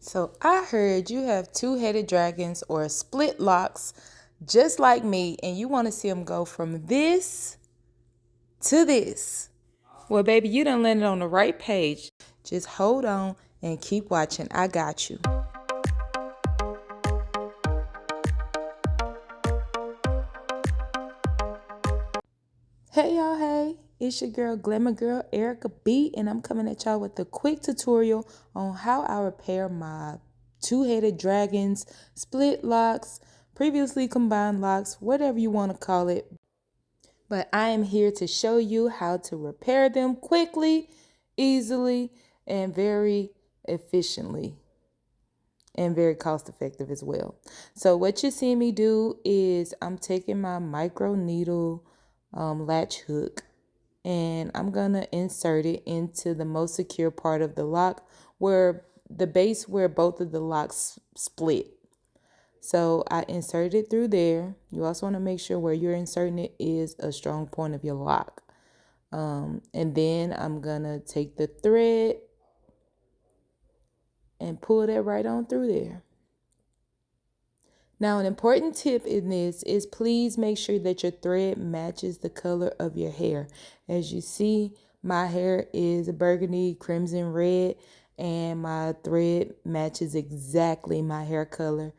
So I heard you have two-headed dragons or split locks just like me, and you want to see them go from this to this. Well, baby, you done landed on the right page. Just hold on and keep watching. I got you. Hey y'all, hey. It's your girl, Glamour Girl, Erica B, and I'm coming at y'all with a quick tutorial on how I repair my two-headed dragons, split locks, previously combined locks, whatever you want to call it. But I am here to show you how to repair them quickly, easily, and very efficiently, and very cost effective as well. So what you see me do is I'm taking my micro needle latch hook, and I'm gonna insert it into the most secure part of the lock, where the base where both of the locks split. So I inserted it through there. You also want to make sure where you're inserting it is a strong point of your lock. And then I'm gonna take the thread and pull that right on through there. Now, an important tip in this is please make sure that your thread matches the color of your hair. As you see, my hair is burgundy, crimson, red, and my thread matches exactly my hair color.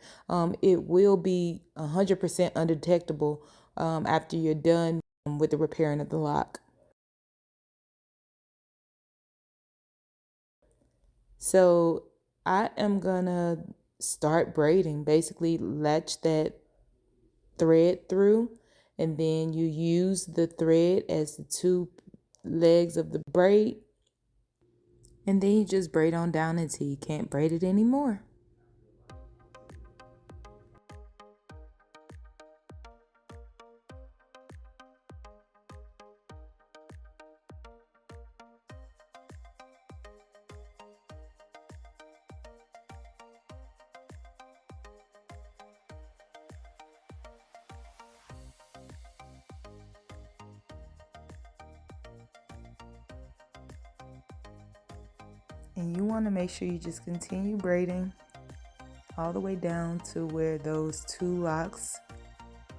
It will be 100% undetectable after you're done with the repairing of the lock. So I am gonna start braiding, basically latch that thread through, and then you use the thread as the two legs of the braid, and then you just braid on down until you can't braid it anymore. And you want to make sure you just continue braiding all the way down to where those two locks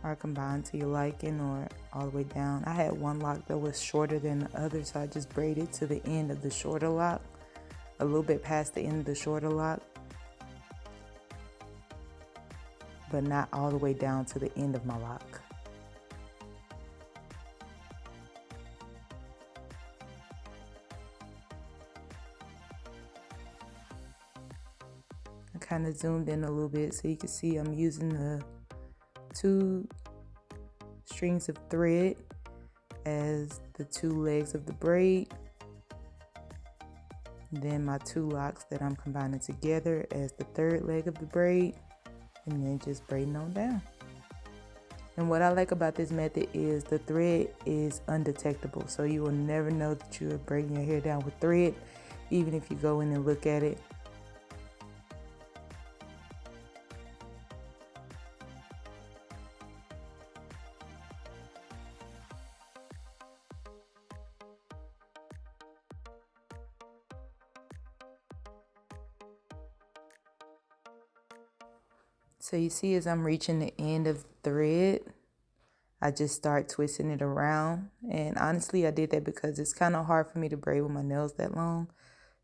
are combined to your liking, or all the way down. I had one lock that was shorter than the other, so I just braided to the end of the shorter lock, a little bit past the end of the shorter lock, but not all the way down to the end of my lock. I kind of zoomed in a little bit so you can see I'm using the two strings of thread as the two legs of the braid, then my two locks that I'm combining together as the third leg of the braid, and then just braiding on down. And what I like about this method is the thread is undetectable, so you will never know that you're braiding your hair down with thread, even if you go in and look at it. So you see, as I'm reaching the end of the thread, I just start twisting it around. And honestly, I did that because it's kind of hard for me to braid with my nails that long.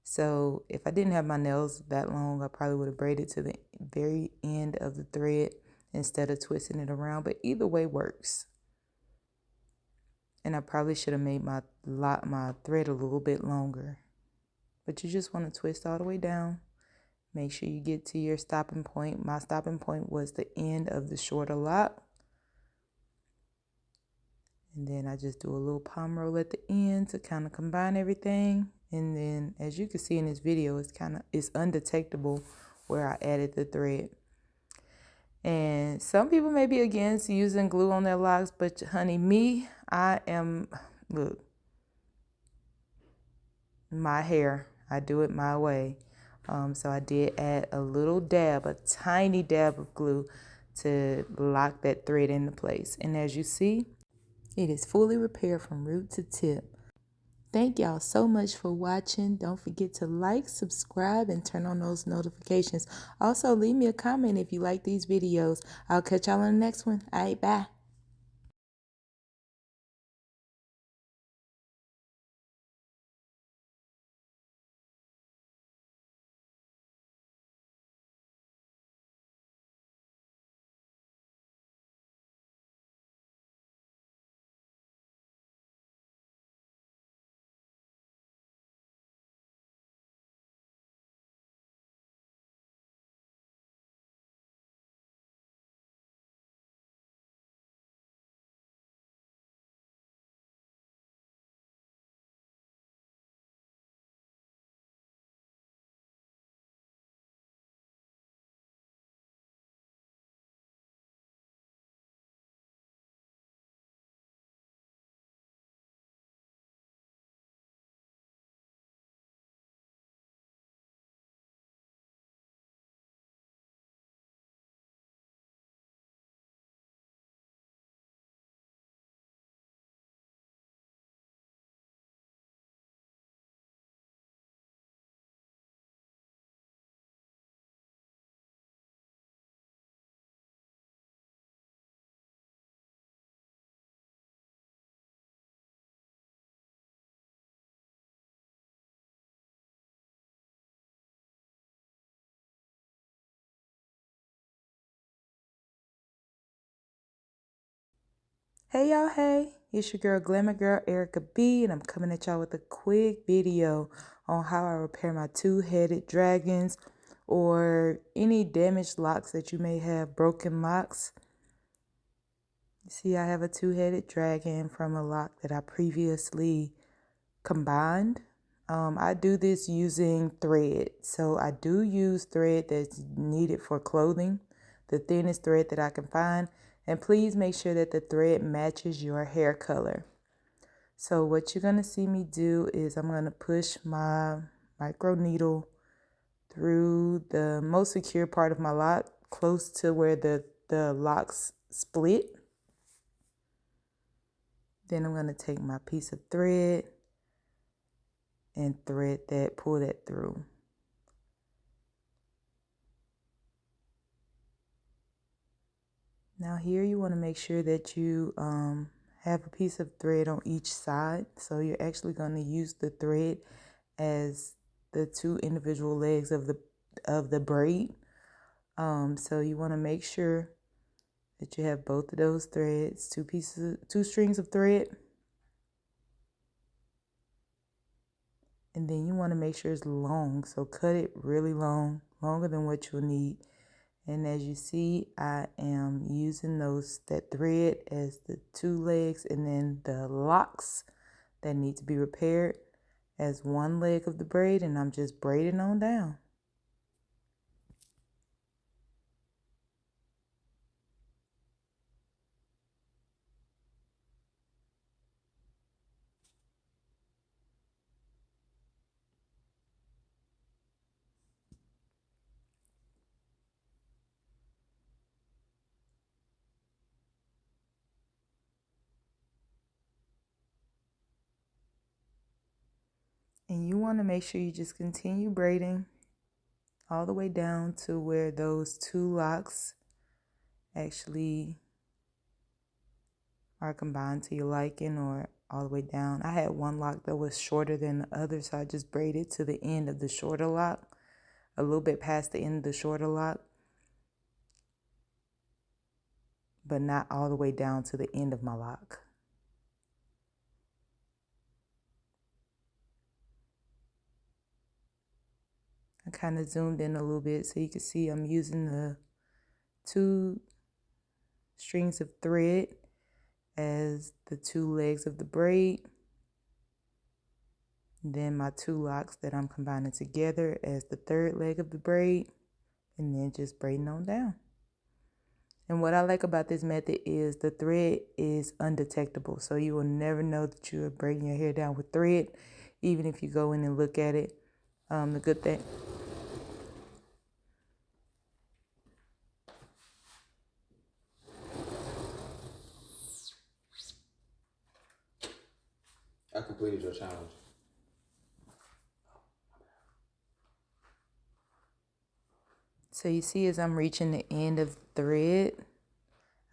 So if I didn't have my nails that long, I probably would have braided to the very end of the thread instead of twisting it around. But either way works. And I probably should have made my thread a little bit longer. But you just want to twist all the way down. Make sure you get to your stopping point. My stopping point was the end of the shorter lock. And then I just do a little palm roll at the end to kind of combine everything. And then, as you can see in this video, it's undetectable where I added the thread. And some people may be against using glue on their locks, but honey, look, my hair, I do it my way. So I did add a tiny dab of glue to lock that thread into place. And as you see, it is fully repaired from root to tip. Thank y'all so much for watching. Don't forget to like, subscribe, and turn on those notifications. Also, leave me a comment if you like these videos. I'll catch y'all on the next one. All right, bye. Hey y'all, hey, it's your girl Glamour Girl Erica B, and I'm coming at y'all with a quick video on how I repair my two-headed dragons or any damaged locks that you may have, broken locks. You see, I have a two-headed dragon from a lock that I previously combined. I do this using thread, so I do use thread that's needed for clothing, the thinnest thread that I can find. And please make sure that the thread matches your hair color. So what you're going to see me do is I'm going to push my micro needle through the most secure part of my lock, close to where the locks split. Then I'm going to take my piece of thread and pull that through. Now here you want to make sure that you have a piece of thread on each side. So you're actually going to use the thread as the two individual legs of the braid. So you want to make sure that you have both of those threads, two strings of thread. And then you want to make sure it's long. So cut it really long, longer than what you'll need. And as you see, I am using that thread as the two legs, and then the locks that need to be repaired as one leg of the braid, and I'm just braiding on down. And you want to make sure you just continue braiding all the way down to where those two locks actually are combined to your liking, or all the way down. I had one lock that was shorter than the other, so I just braided to the end of the shorter lock, a little bit past the end of the shorter lock, but not all the way down to the end of my lock. I kind of zoomed in a little bit so you can see I'm using the two strings of thread as the two legs of the braid. Then my two locks that I'm combining together as the third leg of the braid, and then just braiding on down. And what I like about this method is the thread is undetectable, so you will never know that you're braiding your hair down with thread, even if you go in and look at it. The good thing. I completed your challenge. So you see, as I'm reaching the end of the thread,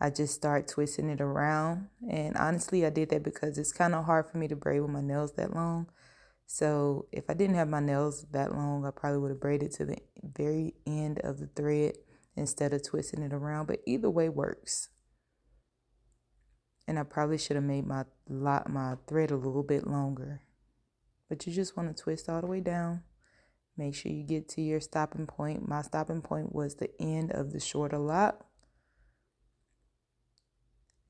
I just start twisting it around. And honestly, I did that because it's kind of hard for me to braid with my nails that long. So if I didn't have my nails that long, I probably would have braided to the very end of the thread instead of twisting it around. But either way works. And I probably should have made my thread a little bit longer. But you just want to twist all the way down. Make sure you get to your stopping point. My stopping point was the end of the shorter lock.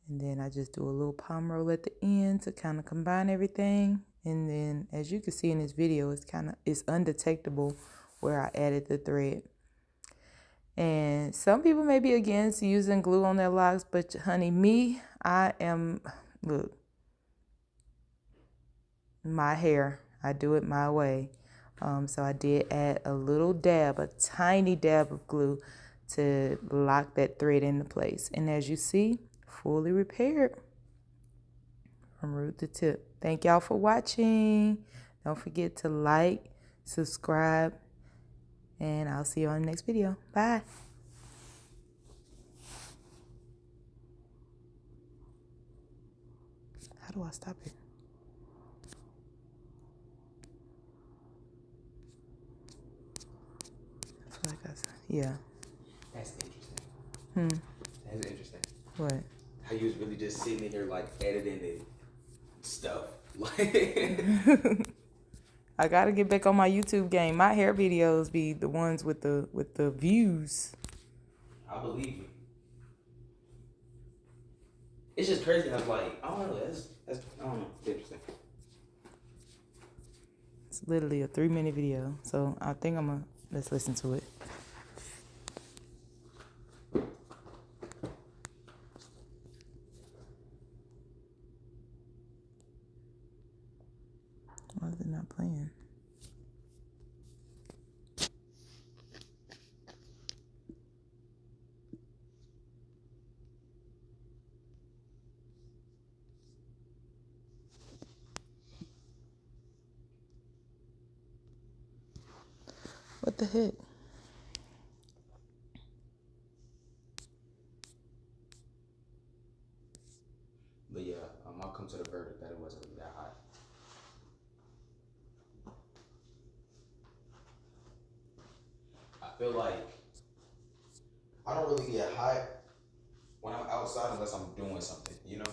And then I just do a little palm roll at the end to kind of combine everything. And then as you can see in this video, it's undetectable where I added the thread. And some people may be against using glue on their locks, but honey, look, my hair, I do it my way. So I did add a tiny dab of glue to lock that thread into place. And as you see, fully repaired from root to tip. Thank y'all for watching. Don't forget to like, subscribe, and I'll see you on the next video. Bye. How do I stop it? I feel like yeah. That's interesting. That's interesting. What? How you was really just sitting in here like editing and stuff. Like I gotta get back on my YouTube game. My hair videos be the ones with the views. I believe you. It's just crazy how like I don't know, that's I don't know, it's interesting. It's literally a 3-minute video. So I think let's listen to it. Why is it not playing? What the heck? But yeah, I'll come to the verdict that it wasn't really that hot. I feel like I don't really get hot when I'm outside unless I'm doing something, you know?